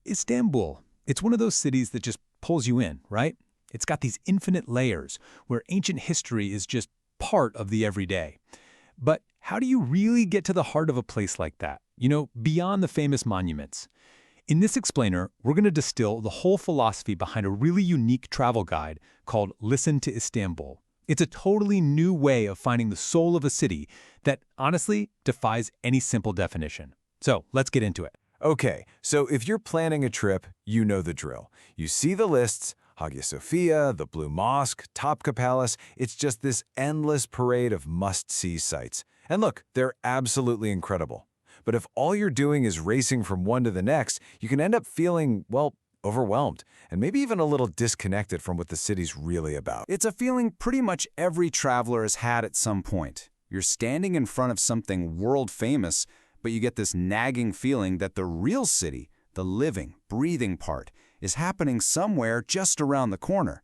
Istanbul. It's one of those cities that just pulls you in, right? It's got these infinite layers where ancient history is just part of the everyday. But how do you really get to the heart of a place like that? Beyond the famous monuments. In this explainer, we're going to distill the whole philosophy behind a really unique travel guide called Listen to Istanbul. It's a totally new way of finding the soul of a city that, honestly, defies any simple definition. So let's get into it. Okay, so if you're planning a trip, you know the drill. You see the lists, Hagia Sophia, the Blue Mosque, Topkapi Palace. It's just this endless parade of must-see sites. And look, they're absolutely incredible. But if all you're doing is racing from one to the next, you can end up feeling, well, overwhelmed, and maybe even a little disconnected from what the city's really about. It's a feeling pretty much every traveler has had at some point. You're standing in front of something world famous, but you get this nagging feeling that the real city, the living, breathing part, is happening somewhere just around the corner.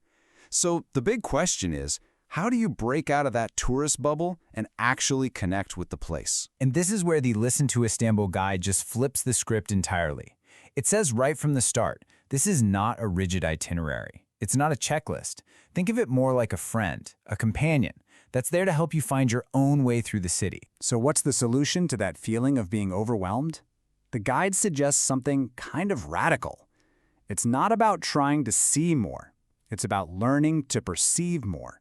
So the big question is, how do you break out of that tourist bubble and actually connect with the place? And this is where the Listen to Istanbul guide just flips the script entirely. It says right from the start, this is not a rigid itinerary. It's not a checklist. Think of it more like a friend, a companion, that's there to help you find your own way through the city. So what's the solution to that feeling of being overwhelmed? The guide suggests something kind of radical. It's not about trying to see more. It's about learning to perceive more.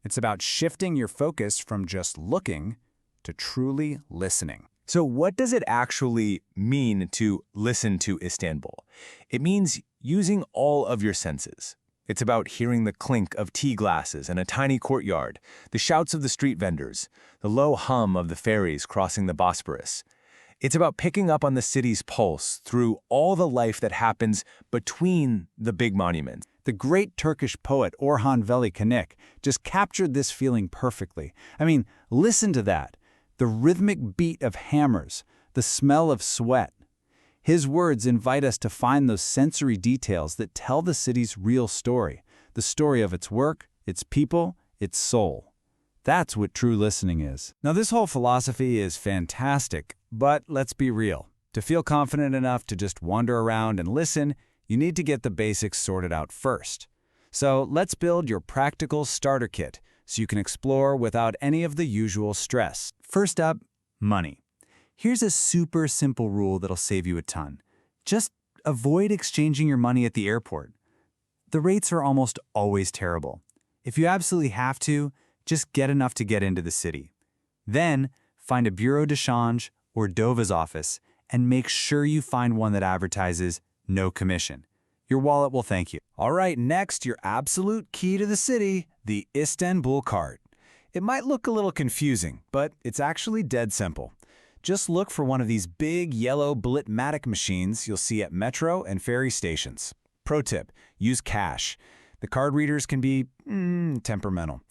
It's about shifting your focus from just looking to truly listening. So what does it actually mean to listen to Istanbul? It means using all of your senses. It's about hearing the clink of tea glasses in a tiny courtyard, the shouts of the street vendors, the low hum of the ferries crossing the Bosphorus. It's about picking up on the city's pulse through all the life that happens between the big monuments. The great Turkish poet Orhan Veli Kanık just captured this feeling perfectly. I mean, listen to that. The rhythmic beat of hammers, the smell of sweat. His words invite us to find those sensory details that tell the city's real story, the story of its work, its people, its soul. That's what true listening is. Now, this whole philosophy is fantastic, but let's be real. To feel confident enough to just wander around and listen, you need to get the basics sorted out first. So let's build your practical starter kit so you can explore without any of the usual stress. First up, money. Here's a super simple rule that'll save you a ton. Just avoid exchanging your money at the airport. The rates are almost always terrible. If you absolutely have to, just get enough to get into the city. Then, find a bureau de change or Dova's office and make sure you find one that advertises no commission. Your wallet will thank you. All right, next, your absolute key to the city, the Istanbul card. It might look a little confusing, but it's actually dead simple. Just look for one of these big yellow Blitmatic machines you'll see at metro and ferry stations. Pro tip, use cash. The card readers can be temperamental.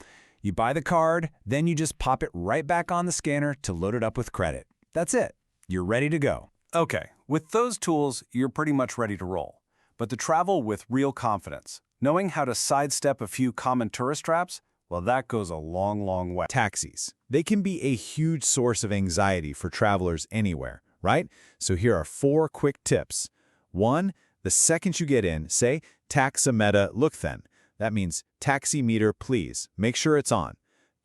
You buy the card, then you just pop it right back on the scanner to load it up with credit. That's it. You're ready to go. Okay, with those tools, you're pretty much ready to roll. But to travel with real confidence, knowing how to sidestep a few common tourist traps, well, that goes a long, long way. Taxis. They can be a huge source of anxiety for travelers anywhere, right? So here are 4 quick tips. 1, the second you get in, say, taxameter lütfen. That means taxi meter, please. Make sure it's on.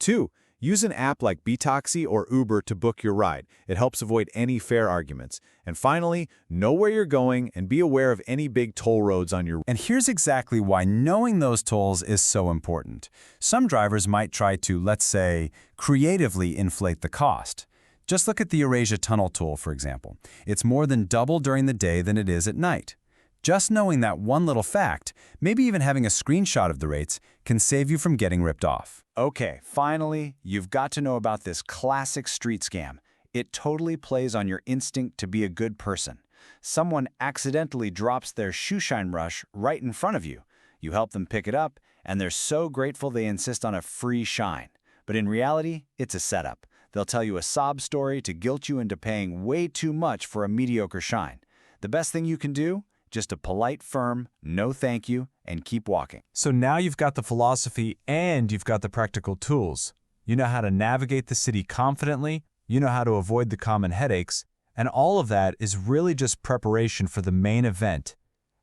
2, use an app like Btaxi or Uber to book your ride. It helps avoid any fare arguments. And finally, know where you're going and be aware of any big toll roads on your route. And here's exactly why knowing those tolls is so important. Some drivers might try to, let's say, creatively inflate the cost. Just look at the Eurasia Tunnel toll, for example. It's more than double during the day than it is at night. Just knowing that one little fact, maybe even having a screenshot of the rates, can save you from getting ripped off. Okay, finally, you've got to know about this classic street scam. It totally plays on your instinct to be a good person. Someone accidentally drops their shoe shine brush right in front of you. You help them pick it up, and they're so grateful they insist on a free shine. But in reality, it's a setup. They'll tell you a sob story to guilt you into paying way too much for a mediocre shine. The best thing you can do? Just a polite, firm, no thank you, and keep walking. So now you've got the philosophy and you've got the practical tools. You know how to navigate the city confidently, you know how to avoid the common headaches, and all of that is really just preparation for the main event,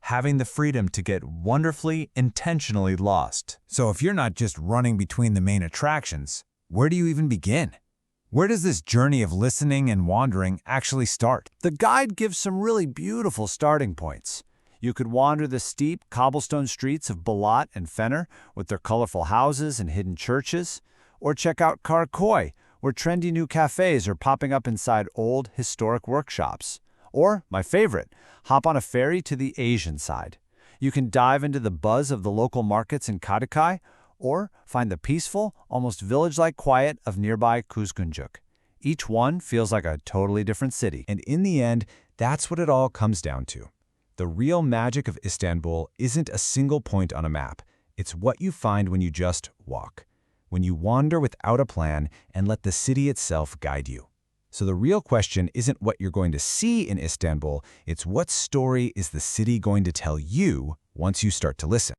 having the freedom to get wonderfully, intentionally lost. So if you're not just running between the main attractions, where do you even begin? Where does this journey of listening and wandering actually start? The guide gives some really beautiful starting points. You could wander the steep cobblestone streets of Balat and Fener with their colorful houses and hidden churches, or check out Karakoy, where trendy new cafes are popping up inside old, historic workshops. Or, my favorite, hop on a ferry to the Asian side. You can dive into the buzz of the local markets in Kadıköy, or find the peaceful, almost village-like quiet of nearby Kuzguncuk. Each one feels like a totally different city. And in the end, that's what it all comes down to. The real magic of Istanbul isn't a single point on a map. It's what you find when you just walk, when you wander without a plan and let the city itself guide you. So the real question isn't what you're going to see in Istanbul, it's what story is the city going to tell you once you start to listen.